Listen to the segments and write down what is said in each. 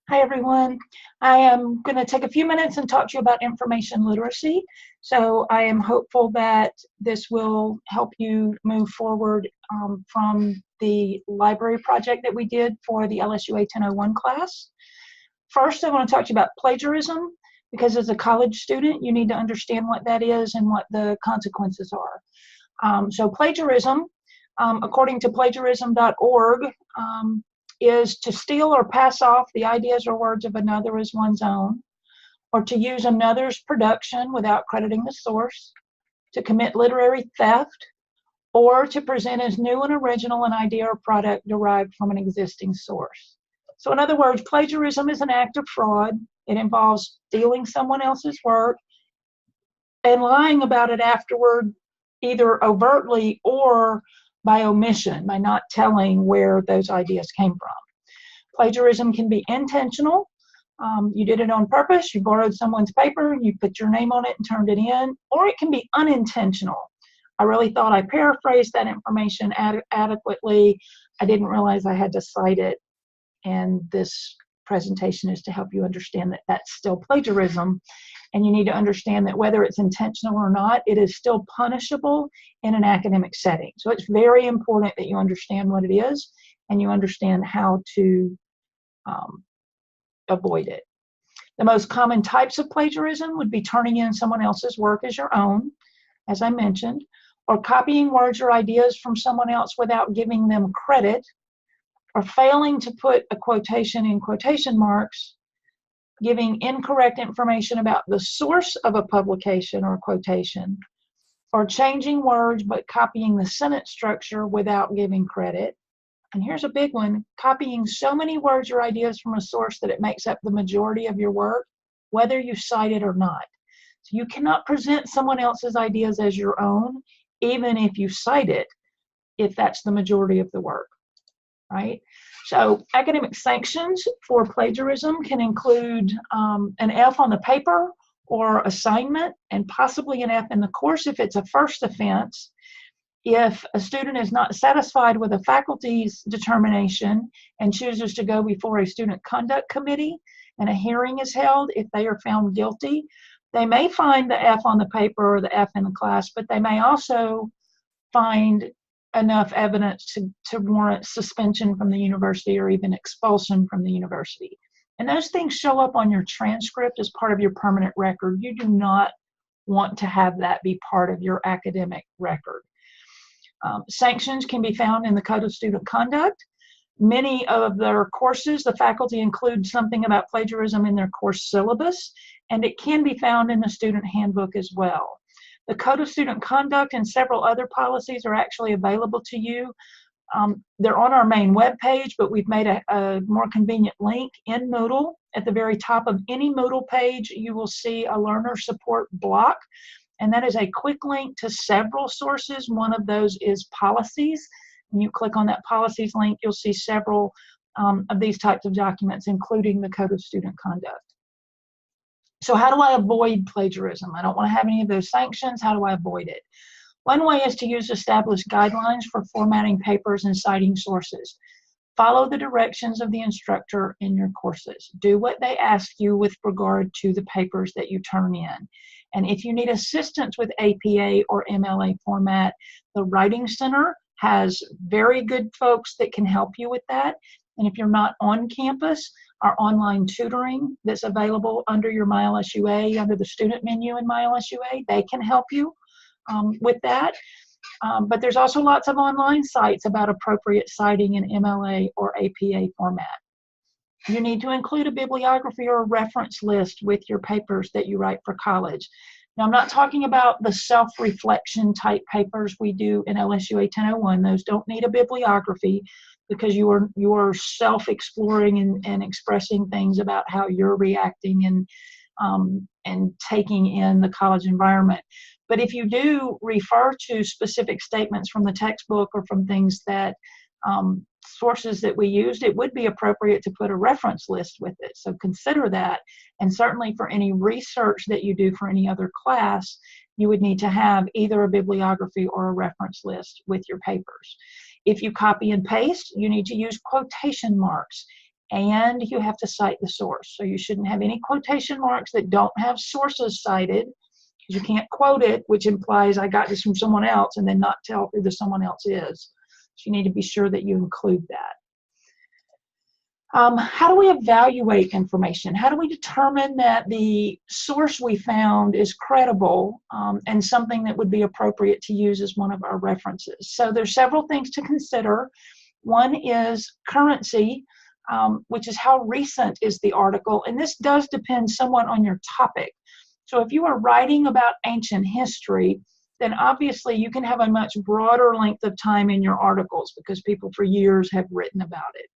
Hi, everyone. I am going to take a few minutes and talk to you about information literacy. So I am hopeful that this will help you move forward from the library project that we did for the LSUA 1001 class. First, I want to talk to you about plagiarism, because as a college student, you need to understand what that is and what the consequences are. So plagiarism, according to plagiarism.org, is to steal or pass off the ideas or words of another as one's own, or to use another's production without crediting the source, to commit literary theft, or to present as new and original an idea or product derived from an existing source. So in other words, plagiarism is an act of fraud. It involves stealing someone else's work and lying about it afterward, either overtly or by omission, by not telling where those ideas came from. Plagiarism can be intentional. You did it on purpose. You borrowed someone's paper, you put your name on it and turned it in. Or it can be unintentional. I really thought I paraphrased that information adequately. I didn't realize I had to cite it. And this presentation is to help you understand that that's still plagiarism. And you need to understand that whether it's intentional or not, it is still punishable in an academic setting. So it's very important that you understand what it is and you understand how to avoid it. The most common types of plagiarism would be turning in someone else's work as your own, as I mentioned, or copying words or ideas from someone else without giving them credit, or failing to put a quotation in quotation marks, giving incorrect information about the source of a publication or quotation, or changing words but copying the sentence structure without giving credit. And here's a big one: copying so many words or ideas from a source that it makes up the majority of your work, whether you cite it or not. So you cannot present someone else's ideas as your own, even if you cite it, if that's the majority of the work, right? So academic sanctions for plagiarism can include an F on the paper or assignment, and possibly an F in the course if it's a first offense. If a student is not satisfied with a faculty's determination and chooses to go before a student conduct committee and a hearing is held, if they are found guilty, they may find the F on the paper or the F in the class, but they may also find enough evidence to warrant suspension from the university or even expulsion from the university. And those things show up on your transcript as part of your permanent record. You do not want to have that be part of your academic record. Sanctions can be found in the Code of Student Conduct. Many of their courses, the faculty include something about plagiarism in their course syllabus, and it can be found in the student handbook as well. The Code of Student Conduct and several other policies are actually available to you. They're on our main webpage, but we've made a more convenient link in Moodle. At the very top of any Moodle page, you will see a learner support block, and that is a quick link to several sources. One of those is policies. When you click on that policies link, you'll see several of these types of documents, including the Code of Student Conduct. So how do I avoid plagiarism? I don't want to have any of those sanctions. How do I avoid it? One way is to use established guidelines for formatting papers and citing sources. Follow the directions of the instructor in your courses. Do what they ask you with regard to the papers that you turn in. And if you need assistance with APA or MLA format, the Writing Center has very good folks that can help you with that. And if you're not on campus, our online tutoring that's available under your MyLSUA, under the student menu in MyLSUA, they can help you with that. But there's also lots of online sites about appropriate citing in MLA or APA format. You need to include a bibliography or a reference list with your papers that you write for college. Now, I'm not talking about the self-reflection type papers we do in LSUA 1001. Those don't need a bibliography because you are self-exploring and expressing things about how you're reacting and taking in the college environment. But if you do refer to specific statements from the textbook or from things that sources that we used, it would be appropriate to put a reference list with it. So consider that. And certainly for any research that you do for any other class, you would need to have either a bibliography or a reference list with your papers. If you copy and paste, you need to use quotation marks. and you have to cite the source. So you shouldn't have any quotation marks that don't have sources cited, because you can't quote it, which implies I got this from someone else, and then not tell who the someone else is. So you need to be sure that you include that. How do we evaluate information? How do we determine that the source we found is credible and something that would be appropriate to use as one of our references? So there's several things to consider. One is currency, which is how recent is the article, and this does depend somewhat on your topic. So if you are writing about ancient history, then obviously you can have a much broader length of time in your articles because people for years have written about it.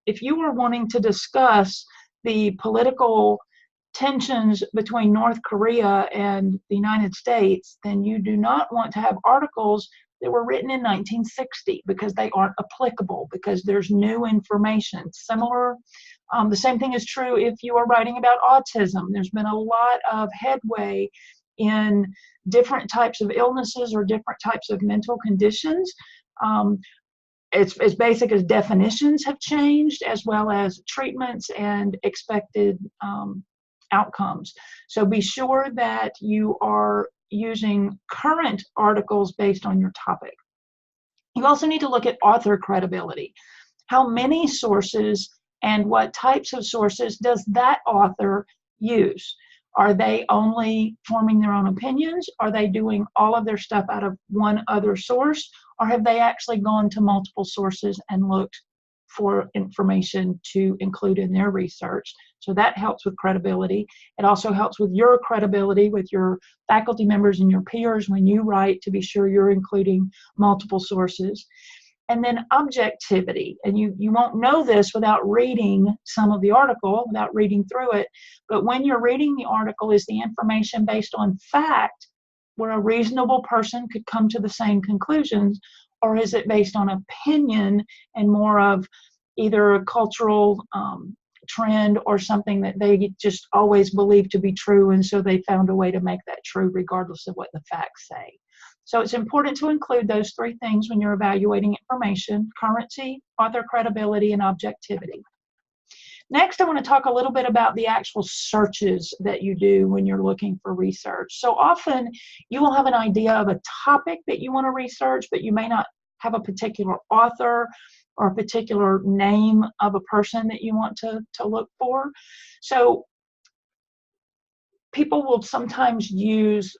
If you are wanting to discuss the political tensions between North Korea and the United States, then you do not want to have articles that were written in 1960 because they aren't applicable, because there's new information. The same thing is true if you are writing about autism. There's been a lot of headway in different types of illnesses or different types of mental conditions. It's as basic as definitions have changed, as well as treatments and expected outcomes. So be sure that you are using current articles based on your topic. You also need to look at author credibility. How many sources and what types of sources does that author use? Are they only forming their own opinions? Are they doing all of their stuff out of one other source? Or have they actually gone to multiple sources and looked for information to include in their research? So that helps with credibility. It also helps with your credibility with your faculty members and your peers when you write, to be sure you're including multiple sources. And then objectivity, and you won't know this without reading some of the article, without reading through it, but when you're reading the article, is the information based on fact, where a reasonable person could come to the same conclusions, or is it based on opinion and more of either a cultural trend or something that they just always believed to be true, and so they found a way to make that true regardless of what the facts say? So it's important to include those three things when you're evaluating information: currency, author credibility, and objectivity. Next, I want to talk a little bit about the actual searches that you do when you're looking for research. So often you will have an idea of a topic that you want to research, but you may not have a particular author or a particular name of a person that you want to look for. So people will sometimes use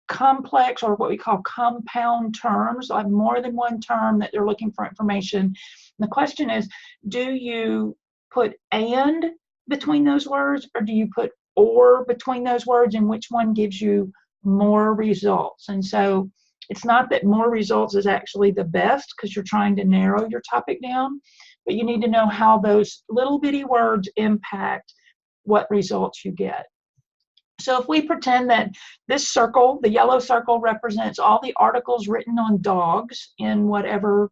complex, or what we call compound terms, like more than one term that they're looking for information. And the question is, do you put "and" between those words, or do you put "or" between those words, and which one gives you more results? And so it's not that more results is actually the best, because you're trying to narrow your topic down, but you need to know how those little bitty words impact what results you get. So if we pretend that this circle, the yellow circle, represents all the articles written on dogs in whatever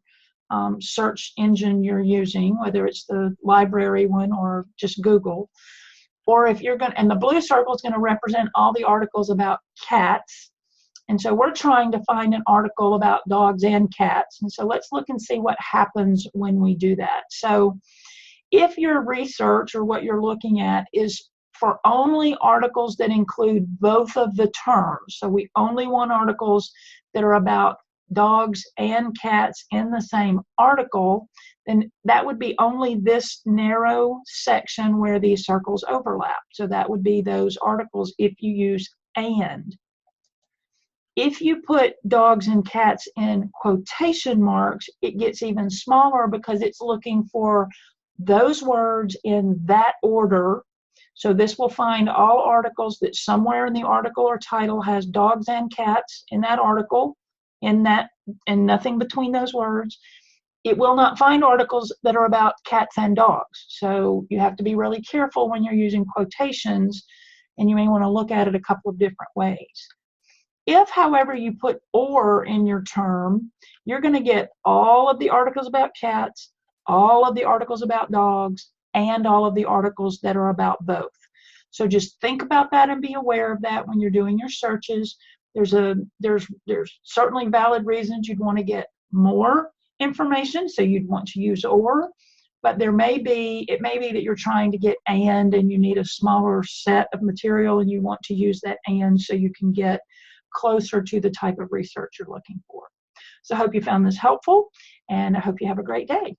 search engine you're using, whether it's the library one or just Google, or if you're going to, and the blue circle is going to represent all the articles about cats. And so we're trying to find an article about dogs and cats. And so let's look and see what happens when we do that. So if your research or what you're looking at is for only articles that include both of the terms, so we only want articles that are about dogs and cats in the same article, then that would be only this narrow section where these circles overlap. So that would be those articles if you use "and." If you put dogs and cats in quotation marks, it gets even smaller because it's looking for those words in that order. So this will find all articles that somewhere in the article or title has dogs and cats in that article, and nothing between those words. It will not find articles that are about cats and dogs. So you have to be really careful when you're using quotations, and you may want to look at it a couple of different ways. If, however, you put "or" in your term, you're going to get all of the articles about cats, all of the articles about dogs, and all of the articles that are about both. So just think about that and be aware of that when you're doing your searches. There's certainly valid reasons you'd want to get more information, so you'd want to use "or," but it may be that you're trying to get and you need a smaller set of material and you want to use that and so you can get closer to the type of research you're looking for. So I hope you found this helpful, and I hope you have a great day.